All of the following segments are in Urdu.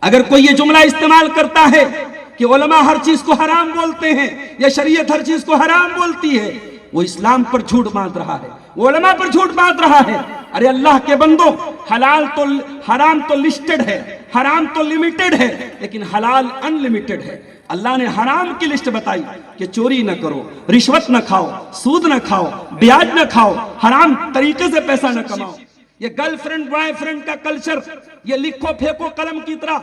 اگر کوئی یہ جملہ استعمال کرتا ہے کہ علماء ہر چیز کو حرام بولتے ہیں یا شریعت ہر چیز کو حرام بولتی ہے، وہ اسلام پر جھوٹ باندھ رہا ہے، وہ علماء پر جھوٹ باندھ رہا ہے۔ ارے اللہ کے بندو، حرام تو لسٹڈ ہے، حرام تو لمیٹڈ ہے، لیکن حلال ان لمیٹڈ ہے۔ اللہ نے حرام کی لسٹ بتائی کہ چوری نہ کرو، رشوت نہ کھاؤ، سود نہ کھاؤ، بیاج نہ کھاؤ، حرام طریقے سے پیسہ نہ کماؤ۔ یہ گرل فرینڈ بوائے فرینڈ کا کلچر، یہ لکھو پھینکو قلم کی طرح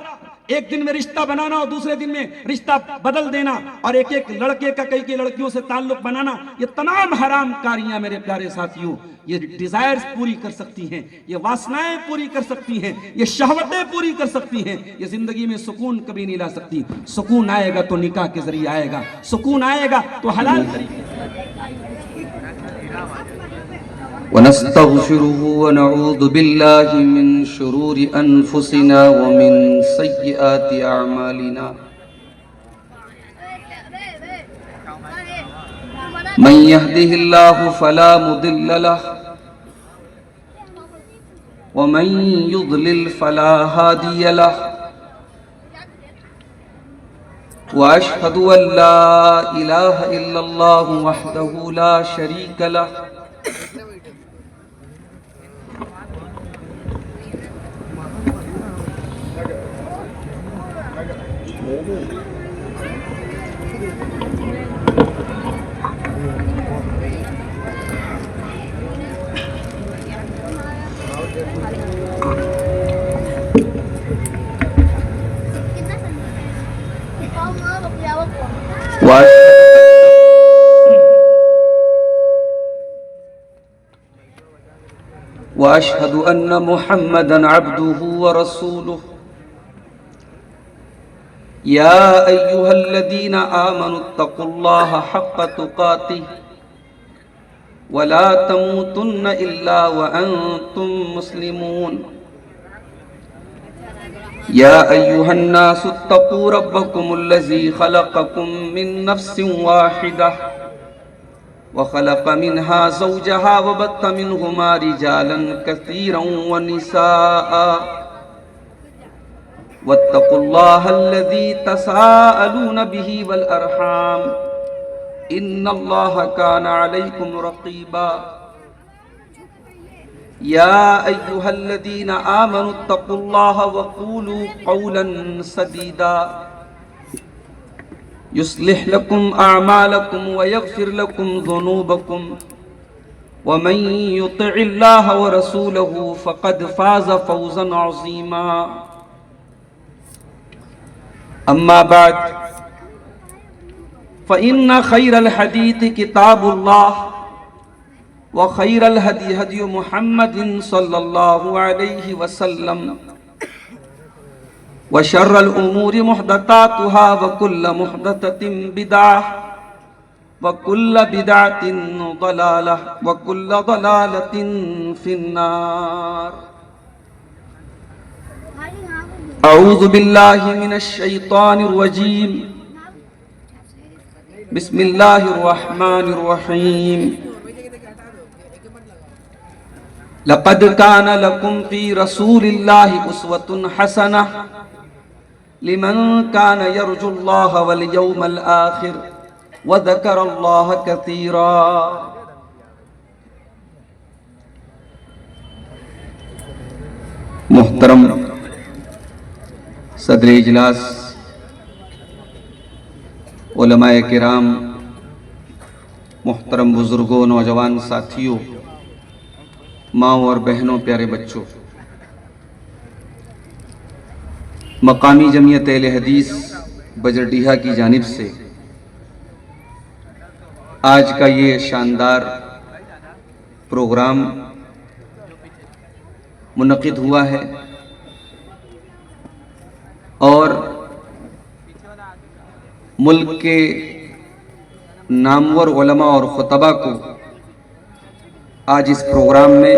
ایک دن میں رشتہ بنانا اور دوسرے دن میں رشتہ بدل دینا، اور ایک ایک لڑکے کا کئی لڑکیوں سے تعلق بنانا، یہ تمام حرام کاریاں میرے پیارے ساتھیوں یہ ڈیزائرز پوری کر سکتی ہیں، یہ واسنائیں پوری کر سکتی ہیں، یہ شہوتیں پوری کر سکتی ہیں، یہ زندگی میں سکون کبھی نہیں لا سکتی۔ سکون آئے گا تو نکاح کے ذریعے آئے گا، سکون آئے گا تو حلال طریقے سے۔ ونستغفره ونعوذ بالله من شرور أنفسنا ومن سيئات أعمالنا، من يهده الله فلا مضل له ومن يضلل فلا هادي له، وأشهد أن لا إله إلا الله وحده لا شريك له، وأشهد أن محمدًا عبده ورسوله، يا أيها الذين آمنوا اتقوا الله حق تقاته ولا تموتن إلا وأنتم مسلمون، يا أيها الناس اتقوا ربكم الذي خلقكم من نفس واحدة وخلق منها زوجها وبث منهما رجالا كثيرا ونساء، واتقوا الله الذي تساءلون به والأرحام إن الله كان عليكم رقيبا، يا أيها الذين آمنوا اتقوا الله وقولوا قولا سديدا يصلح لكم أعمالكم ويغفر لكم ذنوبكم، ومن يطع الله ورسوله فقد فاز فوزا عظيما، أما بعد فإن خير الحديث كتاب الله، وخير الهدي هدي محمد صلى الله عليه وسلم، وشر الأمور محدثاتها وكل محدثة بدعة وكل بدعة ضلالة وكل ضلالة في النار۔ أعوذ بالله من الشيطان الرجيم، بسم الله الرحمن الرحيم، لقد كان لكم في رسول الله أسوة حسنة لمن كان يرجو الله واليوم الآخر وذكر الله كثيرا۔ محترم صدر اجلاس، علماء کرام، محترم بزرگوں، نوجوان ساتھیوں، ماؤں اور بہنوں، پیارے بچوں، مقامی جمعیت اہل حدیث بجرڈیہا کی جانب سے آج کا یہ شاندار پروگرام منعقد ہوا ہے، اور ملک کے نامور علماء اور خطبہ کو آج اس پروگرام میں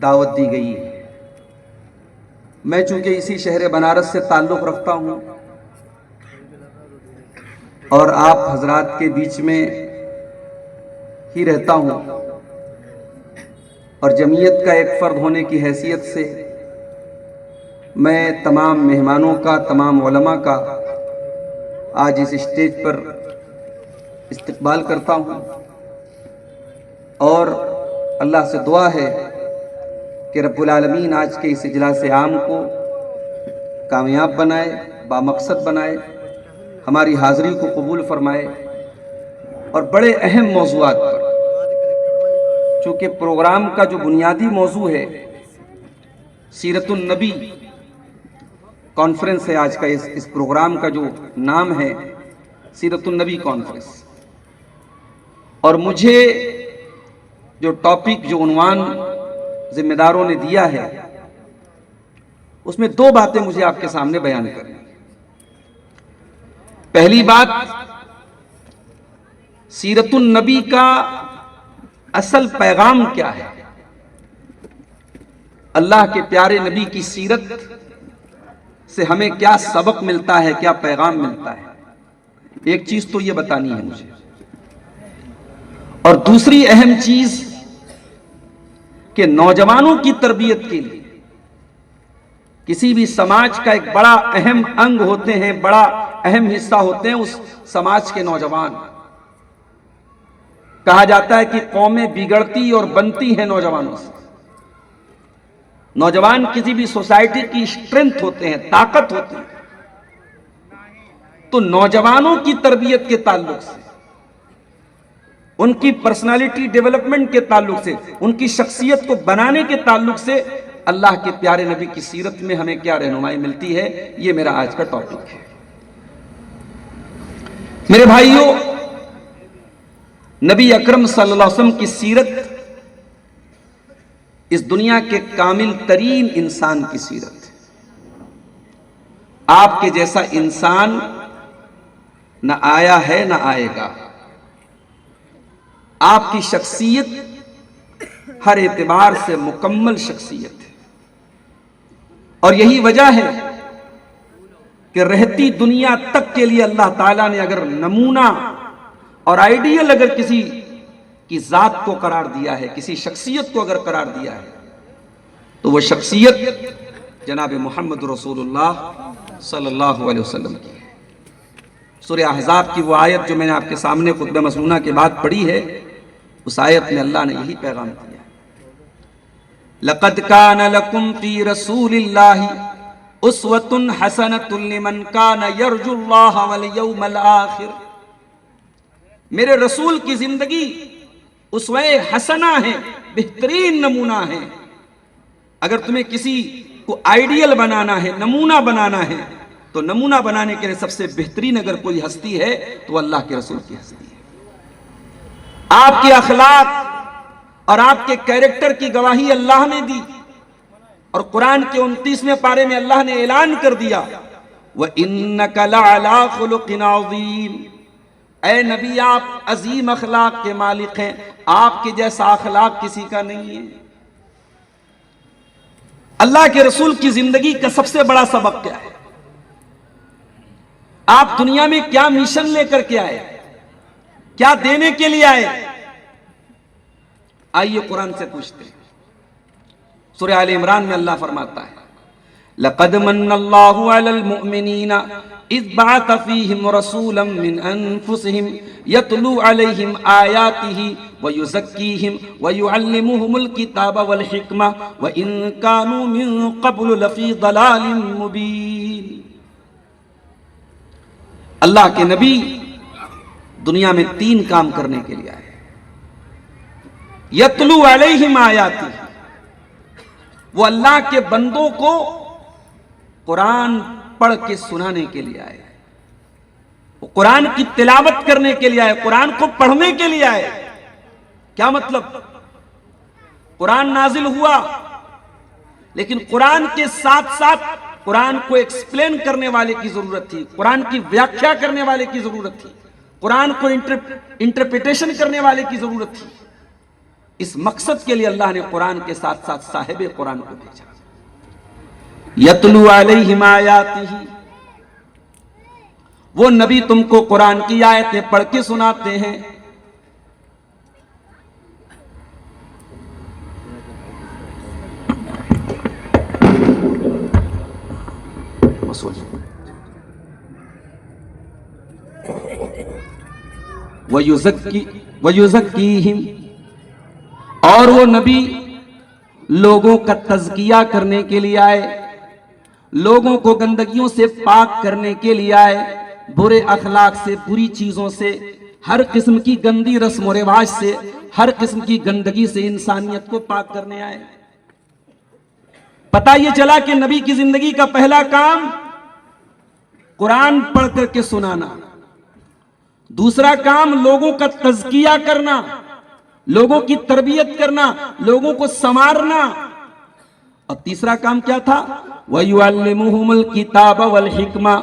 دعوت دی گئی ہے۔ میں چونکہ اسی شہر بنارس سے تعلق رکھتا ہوں اور آپ حضرات کے بیچ میں ہی رہتا ہوں اور جمعیت کا ایک فرد ہونے کی حیثیت سے میں تمام مہمانوں کا، تمام علماء کا آج اس اسٹیج پر استقبال کرتا ہوں اور اللہ سے دعا ہے کہ رب العالمین آج کے اس اجلاس عام کو کامیاب بنائے، بامقصد بنائے، ہماری حاضری کو قبول فرمائے اور بڑے اہم موضوعات پر، چونکہ پروگرام کا جو بنیادی موضوع ہے سیرت النبی کانفرنس ہے، آج کا اس پروگرام کا جو نام ہے سیرت النبی کانفرنس، اور مجھے جو ٹاپک، جو عنوان ذمہ داروں نے دیا ہے، اس میں دو باتیں مجھے آپ کے سامنے بیان کرنی۔ پہلی بات، سیرت النبی کا اصل پیغام کیا ہے، اللہ کے پیارے نبی کی سیرت سے ہمیں کیا سبق ملتا ہے، کیا پیغام ملتا ہے، ایک چیز تو یہ بتانی ہے مجھے۔ اور دوسری اہم چیز کہ نوجوانوں کی تربیت کے لیے کسی بھی سماج کا ایک بڑا اہم انگ ہوتے ہیں، بڑا اہم حصہ ہوتے ہیں اس سماج کے نوجوان۔ کہا جاتا ہے کہ قومیں بگڑتی اور بنتی ہیں نوجوانوں سے۔ نوجوان کسی بھی سوسائٹی کی اسٹرینتھ ہوتے ہیں، طاقت ہوتی ہے۔ تو نوجوانوں کی تربیت کے تعلق سے، ان کی پرسنالٹی ڈیولپمنٹ کے تعلق سے، ان کی شخصیت کو بنانے کے تعلق سے اللہ کے پیارے نبی کی سیرت میں ہمیں کیا رہنمائی ملتی ہے، یہ میرا آج کا ٹاپک ہے۔ میرے بھائیوں، نبی اکرم صلی اللہ علیہ وسلم کی سیرت اس دنیا کے کامل ترین انسان کی سیرت ہے۔ آپ کے جیسا انسان نہ آیا ہے نہ آئے گا۔ آپ کی شخصیت ہر اعتبار سے مکمل شخصیت ہے، اور یہی وجہ ہے کہ رہتی دنیا تک کے لیے اللہ تعالیٰ نے اگر نمونہ اور آئیڈیل اگر کسی کی ذات کو قرار دیا ہے، کسی شخصیت کو اگر قرار دیا ہے، تو وہ شخصیت جناب محمد رسول اللہ صلی اللہ علیہ وسلم کی ہے۔ سورہ احزاب کی وہ آیت جو میں نے آپ کے سامنے خطبہ مسنونہ کے بعد پڑھی ہے، اس آیت میں اللہ نے یہی پیغام دیا، لَقَدْ كَانَ لَكُمْ فِي رَسُولِ اللَّهِ أُسْوَةٌ حَسَنَةٌ لِمَنْ كَانَ يَرْجُو اللَّهَ وَالْيَوْمَ الْآخِرَ۔ میرے رسول کی زندگی اسوہ حسنہ ہے، بہترین نمونہ ہے۔ اگر تمہیں کسی کو آئیڈیل بنانا ہے، نمونہ بنانا ہے، تو نمونہ بنانے کے لیے سب سے بہترین اگر کوئی ہستی ہے تو اللہ کے رسول کی ہستی ہے۔ آپ کے اخلاق اور آپ کے کیریکٹر کی گواہی اللہ نے دی، اور قرآن کے 29ویں پارے میں اللہ نے اعلان کر دیا، وَإِنَّكَ لَعَلَىٰ خُلُقٍ عَظِيمٍ۔ اے نبی، آپ عظیم اخلاق کے مالک ہیں، آپ کے جیسا اخلاق کسی کا نہیں ہے۔ اللہ کے رسول کی زندگی کا سب سے بڑا سبق کیا ہے؟ آپ دنیا میں کیا مشن لے کر کے آئے، کیا دینے کے لیے آئے؟ آئیے قرآن سے پوچھتے ہیں۔ سورہ آل عمران میں اللہ فرماتا ہے، لَقَدْ مَنَّ اللَّهُ عَلَى الْمُؤْمِنِينَ إِذْ بَعَثَ فِيهِمْ رَسُولًا مِّنْ أَنفُسِهِمْ يَتْلُو عَلَيْهِمْ آيَاتِهِ وَيُزَكِّيهِمْ وَيُعَلِّمُهُمُ الْكِتَابَ وَالْحِكْمَةَ وَإِن كَانُوا مِن قَبْلُ لَفِي ضَلَالٍ مُّبِينٍ۔ اللہ کے نبی دنیا میں 3 کام کرنے کے لیے آئے۔ یتلو علیہم آیاتی، وہ اللہ کے بندوں کو قرآن پڑھ کے سنانے کے لیے آئے، وہ قرآن کی تلاوت کرنے کے لیے آئے، قرآن کو پڑھنے کے لیے آئے۔ کیا مطلب؟ قرآن نازل ہوا، لیکن قرآن کے ساتھ ساتھ قرآن کو ایکسپلین کرنے والے کی ضرورت تھی، قرآن کی ویاخیا کرنے والے کی ضرورت تھی، قرآن کو انٹرپریٹیشن کرنے والے کی ضرورت تھی۔ اس مقصد کے لیے اللہ نے قرآن کے ساتھ ساتھ صاحب قرآن کو بھیجا۔ یتلو علیہم آیاتہ، وہ نبی تم کو قرآن کی آیتیں پڑھ کے سناتے ہیں۔ رسول وَيُزَكِّيهِمْ، اور وہ نبی لوگوں کا تزکیہ کرنے کے لیے آئے، لوگوں کو گندگیوں سے پاک کرنے کے لیے آئے، برے اخلاق سے، بری چیزوں سے، ہر قسم کی گندی رسم و رواج سے، ہر قسم کی گندگی سے انسانیت کو پاک کرنے آئے۔ پتہ یہ چلا کہ نبی کی زندگی کا پہلا کام قرآن پڑھ کر کے سنانا، دوسرا کام لوگوں کا تزکیہ کرنا، لوگوں کی تربیت کرنا، لوگوں کو سنوارنا، اور تیسرا کام کیا تھا؟ وَيُعَلِّمُهُمُ الْكِتَابَ وَالْحِكْمَةَ،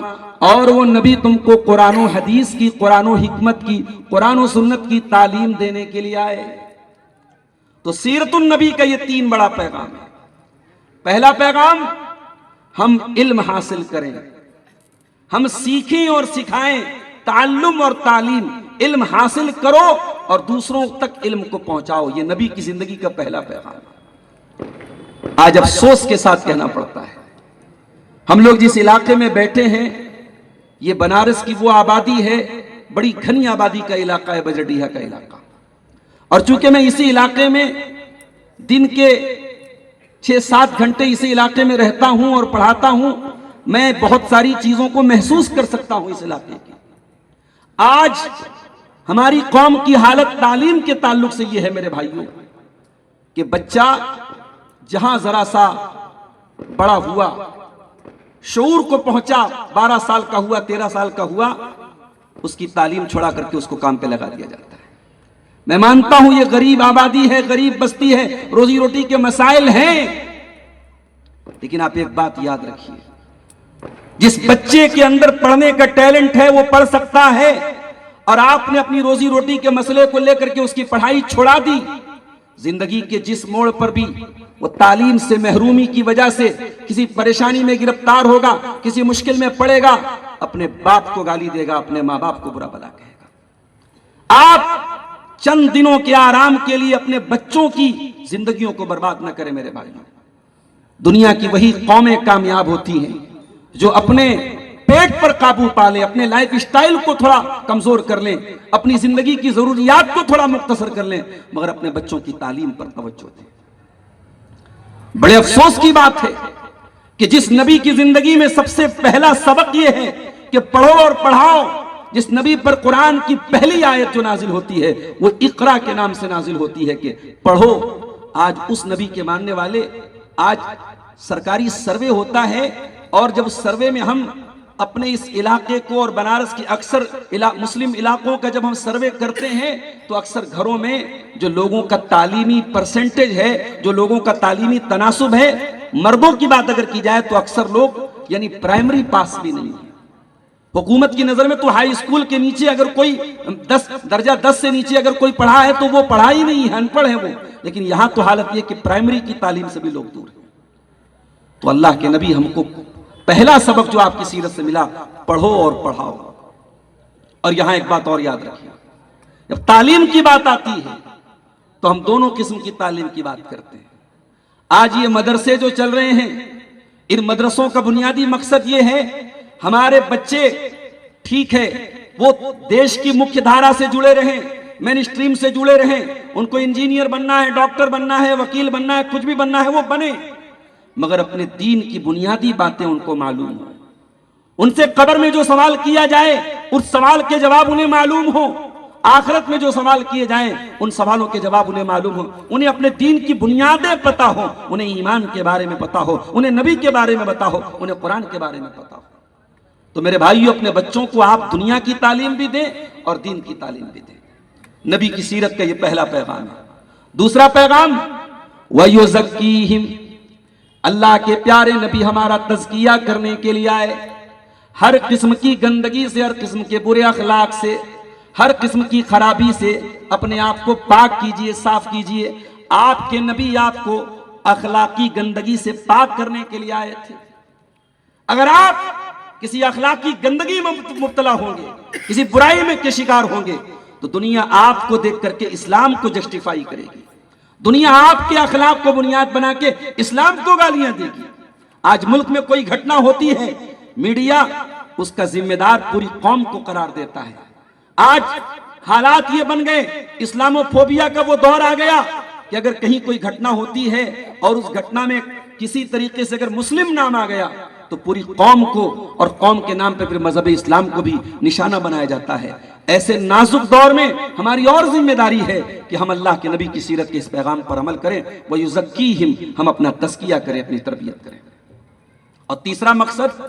اور وہ نبی تم کو قرآن و حدیث کی، قرآن و حکمت کی، قرآن و سنت کی تعلیم دینے کے لیے آئے۔ تو سیرت النبی کا یہ 3 بڑا پیغام ہے۔ پہلا پیغام، ہم علم حاصل کریں، ہم سیکھیں اور سکھائیں، تعلم اور تعلیم، علم حاصل کرو اور دوسروں تک علم کو پہنچاؤ، یہ نبی کی زندگی کا پہلا پیغام ہے۔ آج افسوس کے ساتھ کہنا پڑتا ہے، ہم لوگ جس علاقے میں بیٹھے ہیں، یہ بنارس کی وہ آبادی ہے، بڑی گھنی آبادی کا علاقہ ہے، بجرڈیہا کا علاقہ، اور چونکہ میں اسی علاقے میں دن کے 6-7 گھنٹے اسی علاقے میں رہتا ہوں اور پڑھاتا ہوں، میں بہت ساری چیزوں کو محسوس کر سکتا ہوں اس علاقے کی۔ آج ہماری قوم کی حالت تعلیم کے تعلق سے یہ ہے میرے بھائیوں کہ بچہ جہاں ذرا سا بڑا ہوا، شعور کو پہنچا، 12 سال کا ہوا، 13 سال کا ہوا، اس کی تعلیم چھوڑا کر کے اس کو کام پہ لگا دیا جاتا ہے۔ میں مانتا ہوں یہ غریب آبادی ہے، غریب بستی ہے، روزی روٹی کے مسائل ہیں، لیکن آپ ایک بات یاد رکھیے، جس بچے کے اندر پڑھنے کا ٹیلنٹ ہے وہ پڑھ سکتا ہے، اور آپ نے اپنی روزی روٹی کے مسئلے کو لے کر کے اس کی پڑھائی چھوڑا دی، زندگی کے جس موڑ پر بھی وہ تعلیم سے محرومی کی وجہ سے کسی پریشانی میں گرفتار ہوگا، کسی مشکل میں پڑے گا، اپنے باپ کو گالی دے گا، اپنے ماں باپ کو برا بھلا کہے گا۔ آپ چند دنوں کے آرام کے لیے اپنے بچوں کی زندگیوں کو برباد نہ کریں میرے بھائیوں۔ دنیا کی وہی قومیں کامیاب ہوتی ہیں جو اپنے پیٹ پر قابو پا لیں، اپنے لائف اسٹائل کو تھوڑا کمزور کر لیں، اپنی زندگی کی ضروریات کو تھوڑا مختصر کر لیں، مگر اپنے بچوں کی تعلیم پر توجہ دیں۔ بڑے افسوس کی بات ہے کہ جس نبی کی زندگی میں سب سے پہلا سبق یہ ہے کہ پڑھو اور پڑھاؤ، جس نبی پر قرآن کی پہلی آیت جو نازل ہوتی ہے وہ اقرا کے نام سے نازل ہوتی ہے کہ پڑھو، آج اس نبی کے ماننے والے، آج سرکاری سروے ہوتا ہے، اور جب سروے میں ہم اپنے اس علاقے کو اور بنارس کے اکثر مسلم علاقوں کا جب ہم سروے کرتے ہیں تو اکثر گھروں میں جو لوگوں کا تعلیمی پرسنٹیج ہے، جو لوگوں کا تعلیمی تناسب ہے، مردوں کی بات اگر کی جائے تو اکثر لوگ یعنی پرائمری پاس بھی نہیں ہیں۔ حکومت کی نظر میں تو ہائی اسکول کے نیچے اگر کوئی درجہ 10 سے نیچے اگر کوئی پڑھا ہے تو وہ پڑھا ہی نہیں ہے، ان پڑھ ہے وہ، لیکن یہاں تو حالت یہ کہ پرائمری کی تعلیم سے بھی لوگ دور ہیں۔ تو اللہ کے نبی ہم کو پہلا سبق جو آپ کی سیرت سے ملا، پڑھو اور پڑھاؤ۔ اور یہاں ایک بات اور یاد رکھیے، جب تعلیم کی بات آتی ہے تو ہم دونوں قسم کی تعلیم کی بات کرتے ہیں۔ آج یہ مدرسے جو چل رہے ہیں، ان مدرسوں کا بنیادی مقصد یہ ہے ہمارے بچے ٹھیک ہے وہ دیش کی مکھ دھارا سے جڑے رہیں، مین اسٹریم سے جڑے رہیں، ان کو انجینئر بننا ہے، ڈاکٹر بننا ہے، وکیل بننا ہے، کچھ بھی بننا ہے وہ بنے، مگر اپنے دین کی بنیادی باتیں ان کو معلوم ہوں، ان سے قبر میں جو سوال کیا جائے اس سوال کے جواب انہیں معلوم ہو، آخرت میں جو سوال کیے جائیں ان سوالوں کے جواب انہیں معلوم ہو، انہیں اپنے دین کی بنیادیں پتا ہو، انہیں ایمان کے بارے میں پتا ہو، انہیں نبی کے بارے میں پتا ہو، انہیں قرآن کے بارے میں پتا ہو۔ تو میرے بھائیو، اپنے بچوں کو آپ دنیا کی تعلیم بھی دیں اور دین کی تعلیم بھی دیں۔ نبی کی سیرت کا یہ پہلا پیغام ہے۔ دوسرا پیغام، وَيُزَكِّيهِمْ، اللہ کے پیارے نبی ہمارا تزکیہ کرنے کے لیے آئے، ہر قسم کی گندگی سے، ہر قسم کے برے اخلاق سے، ہر قسم کی خرابی سے اپنے آپ کو پاک کیجئے، صاف کیجئے۔ آپ کے نبی آپ کو اخلاقی گندگی سے پاک کرنے کے لیے آئے تھے۔ اگر آپ کسی اخلاقی گندگی میں مبتلا ہوں گے، کسی برائی میں کے شکار ہوں گے، تو دنیا آپ کو دیکھ کر کے اسلام کو جسٹیفائی کرے گی، دنیا آپ کے اخلاق کو بنیاد بنا کے اسلام کو گالیاں دے گی۔ آج ملک میں کوئی گھٹنا ہوتی ہے میڈیا اس کا ذمہ دار پوری قوم کو قرار دیتا ہے۔ آج حالات یہ بن گئے، اسلامو فوبیا کا وہ دور آ گیا کہ اگر کہیں کوئی گھٹنا ہوتی ہے اور اس گھٹنا میں کسی طریقے سے اگر مسلم نام آ گیا تو پوری قوم کو اور قوم کے نام پہ پھر مذہب اسلام کو بھی نشانہ بنایا جاتا ہے۔ ایسے نازک دور میں ہماری اور ذمہ داری ہے کہ ہم اللہ کے نبی کی سیرت کے اس پیغام پر عمل کریں، وَيُزَكِّيهِمْ، ہم اپنا تزکیہ کریں، اپنی تربیت کریں۔ اور تیسرا مقصد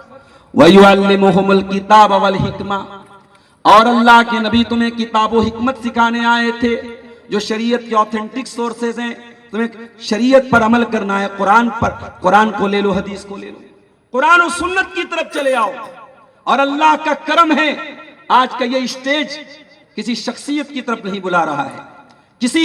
وَيُعَلِّمُهُمُ الْكِتَابَ وَالْحِكْمَةَ، اور اللہ کے نبی تمہیں کتاب و حکمت سکھانے آئے تھے، جو شریعت کے آتھینٹک سورسز ہیں، تمہیں شریعت پر عمل کرنا ہے، قرآن کو لے لو، حدیث کو لے لو، قرآن و سنت کی طرف چلے آؤ۔ اور اللہ کا کرم ہے، آج کا یہ اسٹیج کسی شخصیت کی طرف نہیں بلا رہا ہے، کسی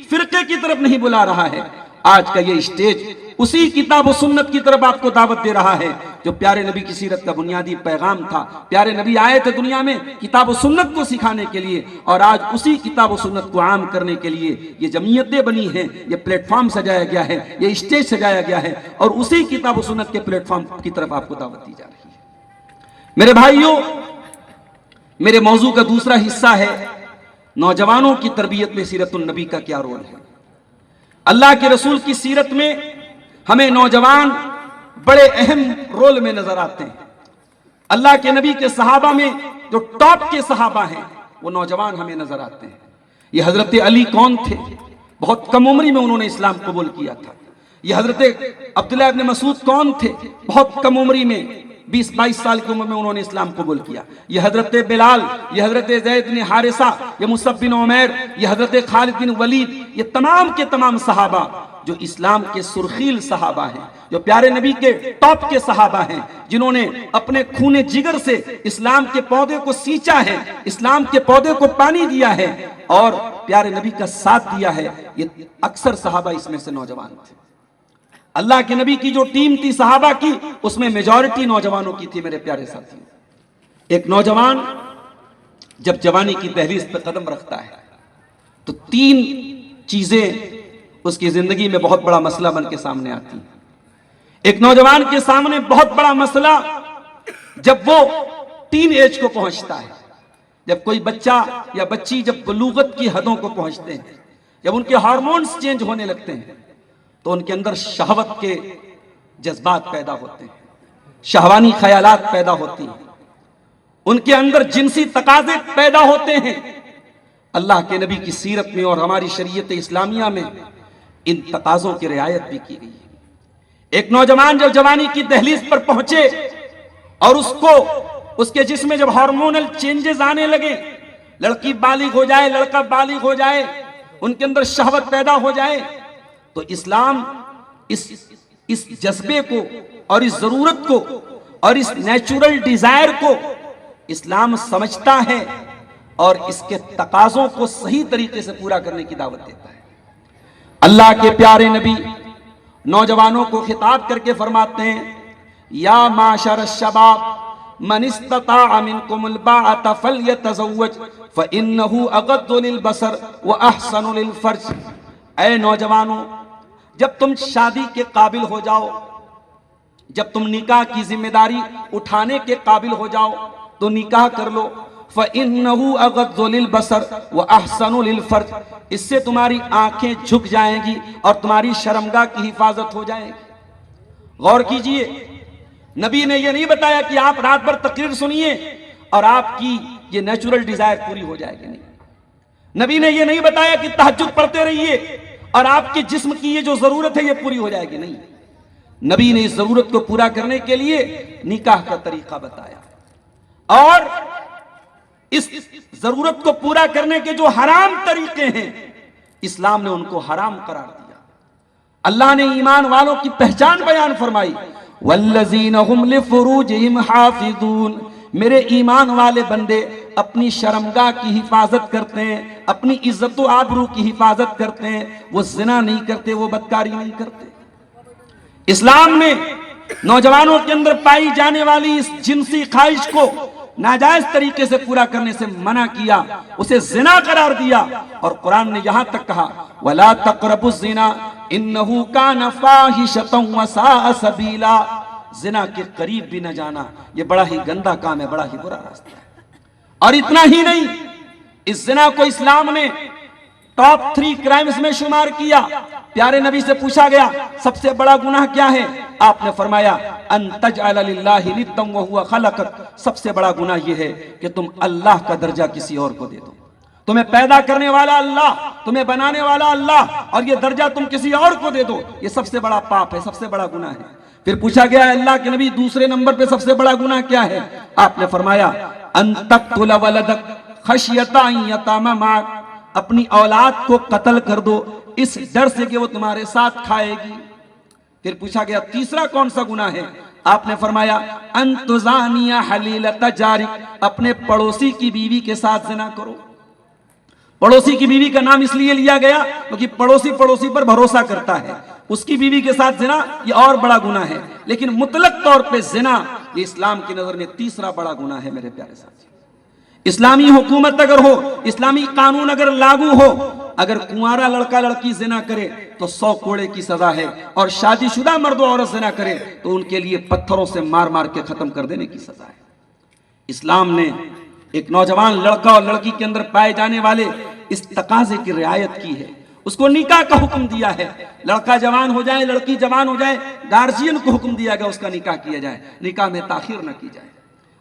فرقے کی طرف نہیں بلا رہا ہے، آج کا یہ اسٹیج اسی کتاب و سنت کی طرف آپ کو دعوت دے رہا ہے جو پیارے نبی کی سیرت کا بنیادی پیغام تھا۔ پیارے نبی آئے تھے دنیا میں کتاب و سنت کو سکھانے کے لیے، اور آج اسی کتاب و سنت کو عام کرنے کے لیے یہ جمعیتیں بنی ہیں، یہ پلیٹ فارم سجایا گیا ہے، یہ اسٹیج سجایا گیا ہے، اور اسی کتاب و سنت کے پلیٹ فارم کی طرف آپ کو دعوت دی جا رہی ہے۔ میرے بھائیوں، میرے موضوع کا دوسرا حصہ ہے نوجوانوں کی تربیت میں سیرت النبی کا کیا رول ہے۔ اللہ کے رسول کی سیرت میں ہمیں نوجوان بڑے اہم رول میں نظر آتے ہیں۔ اللہ کے نبی کے صحابہ میں جو ٹاپ کے صحابہ ہیں وہ نوجوان ہمیں نظر آتے ہیں۔ یہ حضرت علی کون تھے؟ بہت کم عمری میں انہوں نے اسلام قبول کیا تھا۔ یہ حضرت عبداللہ ابن مسعود کون تھے؟ بہت کم عمری میں 20-22 سال کی عمر میں انہوں نے اسلام قبول کیا۔ یہ حضرت بلال، یہ حضرت زید بن حارثہ، یہ مصعب بن عمیر، یہ حضرت خالد بن ولید، یہ تمام کے تمام صحابہ جو اسلام کے سرخیل صحابہ ہیں، جو پیارے نبی کے ٹاپ کے صحابہ ہیں، جنہوں نے اپنے خون جگر سے اسلام کے پودے کو سینچا ہے، اسلام کے پودے کو پانی دیا ہے اور پیارے نبی کا ساتھ دیا ہے، یہ اکثر صحابہ اس میں سے نوجوان تھے۔ اللہ کے نبی کی جو ٹیم تھی صحابہ کی، اس میں میجورٹی نوجوانوں کی تھی۔ میرے پیارے ساتھی، ایک نوجوان جب جوانی کی دہلیز پہ قدم رکھتا ہے تو 3 چیزیں اس کی زندگی میں بہت بڑا مسئلہ بن کے سامنے آتی ہیں۔ ایک نوجوان کے سامنے بہت بڑا مسئلہ جب وہ ٹین ایج کو پہنچتا ہے، جب کوئی بچہ یا بچی جب بلوغت کی حدوں کو پہنچتے ہیں، جب ان کے ہارمونز چینج ہونے لگتے ہیں تو ان کے اندر شہوت کے جذبات پیدا ہوتے ہیں، شہوانی خیالات پیدا ہوتی ہیں، ان کے اندر جنسی تقاضے پیدا ہوتے ہیں۔ اللہ کے نبی کی سیرت میں اور ہماری شریعت اسلامیہ میں ان تقاضوں کی رعایت بھی کی گئی ہے۔ ایک نوجوان جب جوانی کی دہلیز پر پہنچے اور اس کے جسم میں جب ہارمونل چینجز آنے لگے، لڑکی بالغ ہو جائے، لڑکا بالغ ہو جائے، ان کے اندر شہوت پیدا ہو جائے، تو اسلام اس جذبے کو اور اس ضرورت کو اور اس نیچرل ڈیزائر کو اسلام سمجھتا ہے اور اس کے تقاضوں کو صحیح طریقے سے پورا کرنے کی دعوت دیتا ہے۔ اللہ کے پیارے نبی نوجوانوں کو خطاب کر کے فرماتے ہیں، یا معاشر الشباب من استطاع منکم الباءۃ فلیتزوج فانہ اغض للبصر واحسن للفرج۔ اے نوجوانوں، جب تم شادی کے قابل ہو جاؤ، جب تم نکاح کی ذمہ داری اٹھانے کے قابل ہو جاؤ تو نکاح کر لو۔ فَإِنَّهُ أَغَضُّ لِلْبَصَرِ وَأَحْسَنُ لِلْفَرْجِ، اس سے تمہاری آنکھیں جھک جائیں گی اور تمہاری شرمگاہ کی حفاظت ہو جائے گی۔ غور کیجئے، نبی نے یہ نہیں بتایا کہ آپ رات بھر تقریر سنیے اور آپ کی یہ نیچرل ڈیزائر پوری ہو جائے گی، نہیں۔ نبی نے یہ نہیں بتایا کہ تہجد پڑھتے رہیے اور آپ کے جسم کی یہ جو ضرورت ہے یہ پوری ہو جائے گی، نہیں۔ نبی نے اس ضرورت کو پورا کرنے کے لیے نکاح کا طریقہ بتایا، اور اس ضرورت کو پورا کرنے کے جو حرام طریقے ہیں اسلام نے ان کو حرام قرار دیا۔ اللہ نے ایمان والوں کی پہچان بیان فرمائی، والذین هم لفروجہم حافظون، میرے ایمان والے بندے اپنی شرمگاہ کی حفاظت کرتے ہیں، اپنی عزت و آبرو کی حفاظت کرتے ہیں، وہ زنا نہیں کرتے، وہ بدکاری نہیں کرتے۔ اسلام نے نوجوانوں کے اندر پائی جانے والی اس جنسی خواہش کو ناجائز طریقے سے پورا کرنے سے منع کیا، اسے زنا قرار دیا، اور قرآن نے یہاں تک کہا وَلَا تَقْرَبُوا الزِّنَا إِنَّهُ كَانَ فَاحِشَةً وَسَاءَ سَبِيلًا، زنا کے قریب بھی نہ جانا، یہ بڑا ہی گندا کام ہے، بڑا ہی برا راستہ ہے۔ اور اتنا ہی نہیں، اس زنا کو اسلام نے ٹاپ 3 کرائمز میں شمار کیا۔ پیارے نبی سے پوچھا گیا سب سے بڑا گناہ کیا ہے؟ آپ نے فرمایا ان تجعل للہ ندا وہو خلقک، سب سے بڑا گناہ یہ ہے کہ تم اللہ کا درجہ کسی اور کو دے دو۔ تمہیں پیدا کرنے والا اللہ، تمہیں بنانے والا اللہ، اور یہ درجہ تم کسی اور کو دے دو، یہ سب سے بڑا پاپ ہے، سب سے بڑا گناہ ہے۔ پھر پوچھا گیا اللہ کے نبی دوسرے نمبر پہ سب سے بڑا گناہ کیا ہے؟ آپ نے فرمایا ان تقتل ولدک خشیۃ ان یطعم معک، اپنی اولاد کو قتل کر دو اس ڈر سے کہ وہ تمہارے ساتھ کھائے گی۔ پھر پوچھا گیا تیسرا کون سا گناہ ہے؟ آپ نے فرمایا ان تزانی حلیلۃ جارک، اپنے پڑوسی کی بیوی کے ساتھ زنا کرو۔ پڑوسی کی بیوی کا نام اس لیے لیا گیا کیونکہ پڑوسی پر بھروسہ کرتا ہے، اس کی بیوی کے ساتھ زنا یہ اور بڑا گناہ ہے، لیکن مطلق طور پہ زنا یہ اسلام کی نظر میں تیسرا بڑا گناہ ہے۔ میرے پیارے ساتھی، اسلامی حکومت اگر ہو، اسلامی قانون اگر لاگو ہو، اگر کنوارا لڑکا لڑکی زنا کرے تو 100 کوڑے کی سزا ہے، اور شادی شدہ مرد و عورت زنا کرے تو ان کے لیے پتھروں سے مار مار کے ختم کر دینے کی سزا ہے۔ اسلام نے ایک نوجوان لڑکا اور لڑکی کے اندر پائے جانے والے اس تقاضے کی رعایت کی ہے، اس کو نکاح کا حکم دیا ہے۔ لڑکا جوان ہو جائے، لڑکی جوان ہو جائے، گارجین کو حکم دیا گیا اس کا نکاح کیا جائے، نکاح میں تاخیر نہ کی جائے۔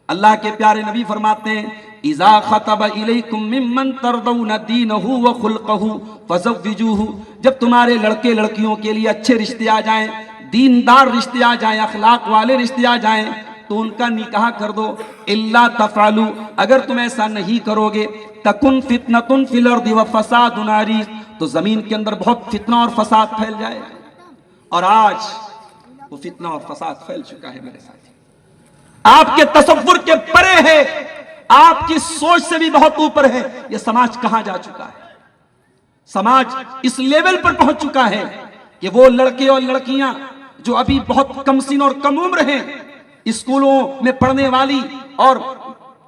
اللہ کے پیارے نبی فرماتے ہیں اذا خطب الیکم ممن ترضون دینہ وخلقہ فزوجوہ، جب تمہارے لڑکے لڑکیوں کے لیے اچھے رشتے آ جائیں، دیندار رشتے آ جائیں، اخلاق والے رشتے آ جائیں تو ان کا نکاح کر دو۔ الا تفعلوا، اگر تم ایسا نہیں کرو گے تکن فتنۃ فی الارض وفساد عریض، تو زمین کے اندر بہت فتنہ اور فساد پھیل جائے گا۔ اور آج وہ فتنہ اور فساد پھیل چکا ہے میرے ساتھی، آپ کے تصور کے پرے ہے، آپ کی سوچ سے بھی بہت اوپر ہے۔ یہ سماج کہاں جا چکا ہے؟ سماج اس لیول پر پہنچ چکا ہے کہ وہ لڑکے اور لڑکیاں جو ابھی بہت کم سن اور کم عمر ہیں، اسکولوں میں پڑھنے والی اور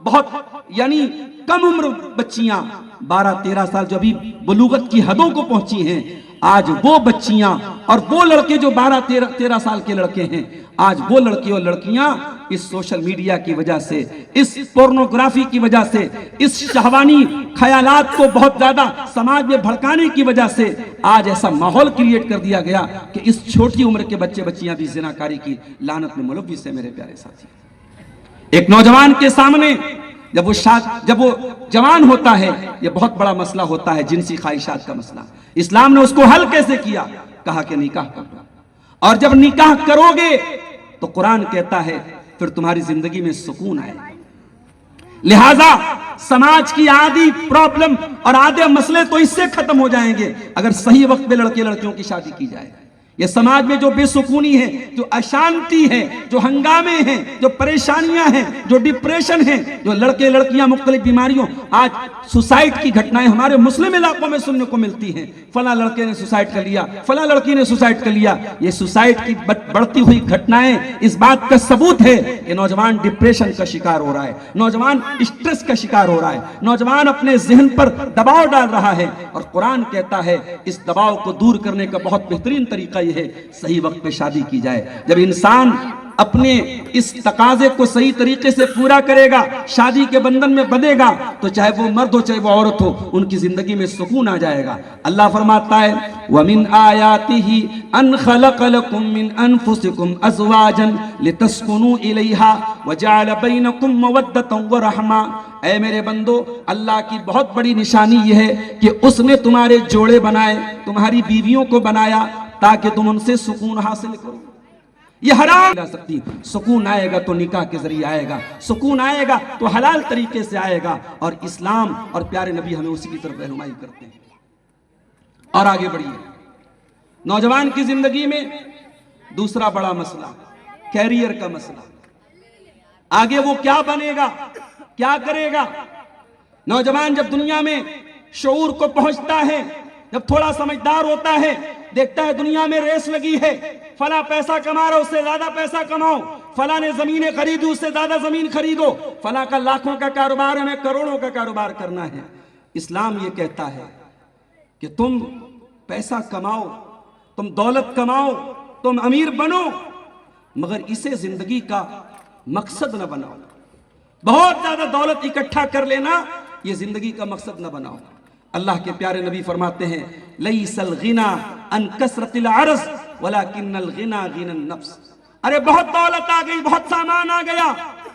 بہت یعنی کم عمر بچیاں 12-13 سال جو ابھی بلوغت کی حدوں کو پہنچی ہیں، آج وہ بچیاں اور وہ لڑکے جو 12-13 سال کے لڑکے ہیں، آج وہ لڑکے اور لڑکیاں اس سوشل میڈیا کی وجہ سے، اس پورنوگرافی کی وجہ سے، اس شہوانی خیالات کو بہت زیادہ سماج میں بھڑکانے کی وجہ سے آج ایسا ماحول کریٹ کر دیا گیا کہ اس چھوٹی عمر کے بچے بچیاں بھی زناکاری کی لعنت میں ملوث ہیں۔ میرے پیارے ساتھی، ایک نوجوان کے سامنے جب وہ جوان ہوتا ہے، یہ بہت بڑا مسئلہ ہوتا ہے، جنسی خواہشات کا مسئلہ۔ اسلام نے اس کو حل کیسے کیا؟ کہا کہ نکاح کر دو، اور جب نکاح کرو گے تو قرآن کہتا ہے پھر تمہاری زندگی میں سکون آئے گا۔ لہٰذا سماج کی آدھی پرابلم اور آدھے مسئلے تو اس سے ختم ہو جائیں گے اگر صحیح وقت پہ لڑکے لڑکیوں کی شادی کی جائے۔ یہ سماج میں جو بے سکونی ہے، جو اشانتی ہے، جو ہنگامے ہیں، جو پریشانیاں ہیں، جو ڈپریشن ہیں، جو لڑکے لڑکیاں مختلف بیماریوں، آج سوسائڈ کی گھٹنائیں ہمارے مسلم علاقوں میں سننے کو ملتی ہیں۔ فلاں لڑکے نے سوسائڈ کر لیا، فلاں لڑکی نے سوسائڈ کر لیا۔ یہ سوسائڈ کی بڑھتی ہوئی گھٹنائیں اس بات کا ثبوت ہے کہ نوجوان ڈپریشن کا شکار ہو رہا ہے، نوجوان اسٹریس کا شکار ہو رہا ہے، نوجوان اپنے ذہن پر دباؤ ڈال رہا ہے۔ اور قرآن کہتا ہے اس دباؤ کو دور کرنے کا بہت بہترین طریقہ یہ ہے صحیح وقت پہ شادی کی جائے۔ جب انسان اپنے اس تقاضے کو صحیح طریقے سے پورا کرے گا، شادی کے بندھن میں بندھے گا، تو چاہے وہ مرد ہو چاہے وہ عورت ہو، ان کی زندگی میں سکون آ جائے گا۔ اللہ فرماتا ہے وَمِنْ آيَاتِهِ أَنْ خَلَقَ لَكُم مِّنْ أَنفُسِكُمْ أَزْوَاجًا لِتَسْكُنُوا إِلَيْهَا وَجَعَلَ بَيْنَكُم مَّوَدَّةً وَرَحْمَةً۔ اے میرے بندو، اللہ کی بہت بڑی نشانی یہ ہے کہ اس نے تمہارے جوڑے بنائے، تمہاری بیویوں کو بنایا تاکہ تم ان سے سکون حاصل کرو۔ یہ حرام لا سکتی، سکون آئے گا تو نکاح کے ذریعے آئے گا، سکون آئے گا تو حلال طریقے سے آئے گا، اور اسلام اور پیارے نبی ہمیں اسی کی طرف رہنمائی کرتے ہیں۔ اور آگے بڑھیے، نوجوان کی زندگی میں دوسرا بڑا مسئلہ کیریئر کا مسئلہ۔ آگے وہ کیا بنے گا، کیا کرے گا؟ نوجوان جب دنیا میں شعور کو پہنچتا ہے، جب تھوڑا سمجھدار ہوتا ہے، دیکھتا ہے دنیا میں ریس لگی ہے، فلاں پیسہ کما رہا اس سے زیادہ پیسہ کماؤ، فلاں نے زمینیں خریدو اس سے زیادہ زمین خریدو، فلاں کا لاکھوں کا کاروبار ہے، ہمیں کروڑوں کا کاروبار کرنا ہے۔ اسلام یہ کہتا ہے کہ تم پیسہ کماؤ، تم دولت کماؤ، تم امیر بنو، مگر اسے زندگی کا مقصد نہ بناؤ. بہت زیادہ دولت اکٹھا کر لینا یہ زندگی کا مقصد نہ بناؤ. اللہ کے پیارے نبی فرماتے ہیں لیس الغنا عن کثرت العرض ولکن الغنا غنى النفس. ارے بہت دولت آ گئی، بہت سامان آ گیا،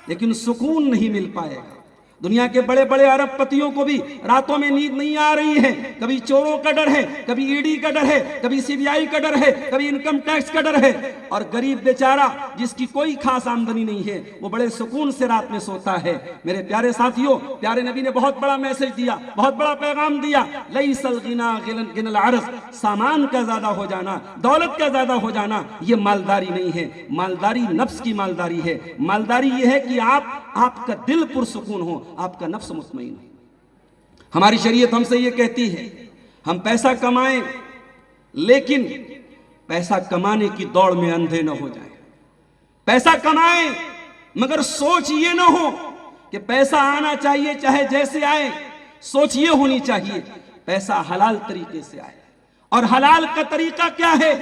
لیکن سکون نہیں مل پائے گا. دنیا کے بڑے بڑے ارب پتیوں کو بھی راتوں میں نیند نہیں آ رہی ہے. کبھی چوروں کا ڈر ہے، کبھی ای ڈی کا ڈر ہے، کبھی سی بی آئی کا ڈر ہے، کبھی انکم ٹیکس کا ڈر ہے. اور غریب بیچارہ جس کی کوئی خاص آمدنی نہیں ہے وہ بڑے سکون سے رات میں سوتا ہے. میرے پیارے ساتھیوں، پیارے نبی نے بہت بڑا میسج دیا، بہت بڑا پیغام دیا. لیس الغنا غنى العرض. سامان کا زیادہ ہو جانا، دولت کا زیادہ ہو جانا یہ مالداری نہیں ہے. مالداری نفس کی مالداری ہے. مالداری یہ ہے کہ آپ کا دل پرسکون ہو، آپ کا نفس مطمئن ہو. ہماری شریعت ہم سے یہ کہتی ہے ہم پیسہ کمائیں، لیکن پیسہ کمانے کی دوڑ میں اندھے نہ ہو جائیں. پیسہ کمائیں مگر سوچ یہ نہ ہو کہ پیسہ آنا چاہیے چاہے جیسے آئے. سوچ یہ ہونی چاہیے پیسہ حلال طریقے سے آئے. اور حلال کا طریقہ کیا ہے؟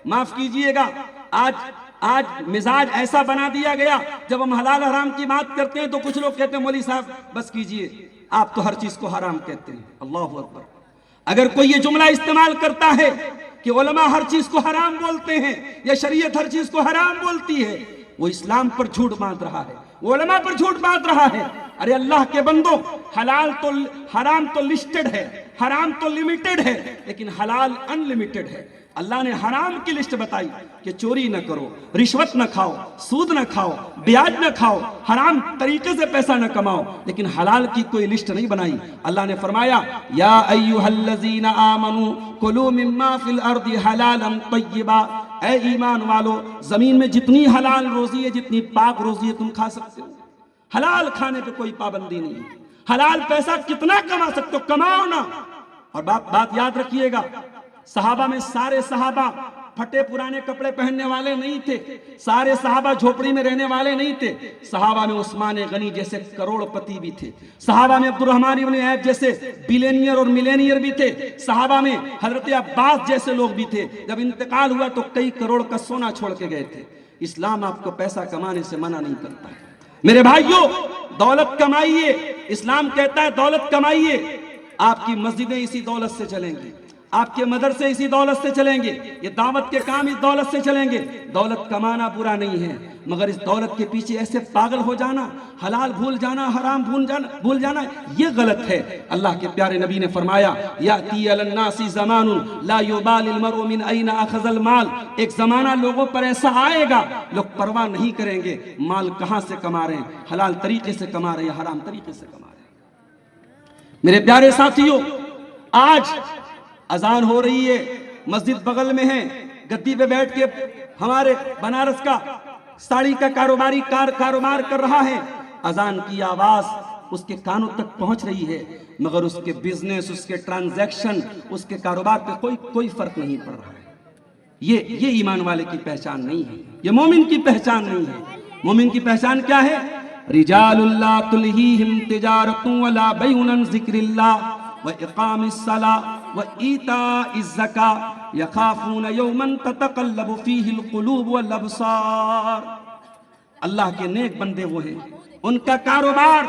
معاف کیجئے گا، آج مزاج ایسا بنا دیا گیا جب ہم حلال حرام کی بات کرتے ہیں تو کچھ لوگ کہتے ہیں مولوی صاحب بس کیجئے، آپ تو ہر چیز کو حرام کہتے ہیں. اللہ اکبر. اگر کوئی یہ جملہ استعمال کرتا ہے کہ علماء ہر چیز کو حرام بولتے ہیں یا شریعت ہر چیز کو حرام بولتی ہے، وہ اسلام پر جھوٹ باندھ رہا ہے، وہ علماء پر جھوٹ باندھ رہا ہے. ارے اللہ کے بندو، حرام تو لسٹڈ ہے، حرام تو لمیٹڈ ہے، لیکن حلال ان لمیٹڈ ہے. اللہ نے حرام کی لسٹ بتائی کہ چوری نہ کرو، رشوت نہ کھاؤ، سود نہ کھاؤ، بیاج نہ کھاؤ، حرام طریقے سے پیسہ نہ کماؤ، لیکن حلال کی کوئی لسٹ نہیں بنائی. اللہ نے فرمایا یا ایھا الذین آمنوا کلوا مما فی الارض حلالا طیبا. اے ایمان والو، زمین میں جتنی حلال روزی ہے، جتنی پاک روزی ہے تم کھا سکتے ہو. حلال کھانے پہ کوئی پابندی نہیں ہے. حلال پیسہ کتنا کما سکتے ہو کماؤ نا. اور بات یاد رکھیے گا، صحابہ میں سارے صحابہ پھٹے پرانے کپڑے پہننے والے نہیں تھے، سارے صحابہ جھوپڑی میں رہنے والے نہیں تھے. صحابہ میں عثمان غنی جیسے کروڑ پتی بھی تھے، صحابہ میں عبد الرحمن ابن عوف جیسے بلینئر اور ملینئر بھی تھے، صحابہ میں حضرت عباس جیسے لوگ بھی تھے. جب انتقال ہوا تو کئی کروڑ کا سونا چھوڑ کے گئے تھے. اسلام آپ کو پیسہ کمانے سے منع نہیں کرتا ہے. میرے بھائیوں، دولت کمائیے. اسلام کہتا ہے دولت کمائیے. آپ کی مسجدیں اسی دولت سے چلیں گی، آپ کے مدرسے اسی دولت سے چلیں گے، یہ دعوت کے کام اس دولت سے چلیں گے. دولت کمانا برا نہیں ہے، مگر اس دولت کے پیچھے ایسے پاگل ہو جانا، حلال بھول جانا، حرام بھول جانا یہ غلط ہے. اللہ کے پیارے نبی نے فرمایا یاتی علی الناس زمان لا یبالی المرء من این اخذ المال. ایک زمانہ لوگوں پر ایسا آئے گا لوگ پرواہ نہیں کریں گے مال کہاں سے کما رہے ہیں، حلال طریقے سے کما رہے ہیں یا حرام طریقے سے کما رہے ہیں. میرے پیارے ساتھیوں، آج اذان ہو رہی ہے، مسجد بغل میں ہے، گدی پہ بیٹھ کے ہمارے بنارس کا ساڑی کا کاروبار کر رہا ہے. اذان کی آواز اس کے کانوں تک پہنچ رہی ہے، مگر اس کے بزنس، اس کے ٹرانزیکشن، اس کے کاروبار پہ کوئی فرق نہیں پڑ رہا ہے. یہ ایمان والے کی پہچان نہیں ہے، یہ مومن کی پہچان نہیں ہے. مومن کی پہچان کیا ہے؟ رجال لا تلہیہم تجارت ولا بیع عن ذکر اللہ وإقام الصلاة وإيتاء الزكاة يخافون يوما تتقلب فيه القلوب والأبصار. اللہ کے نیک بندے وہ ہیں، ان کا کاروبار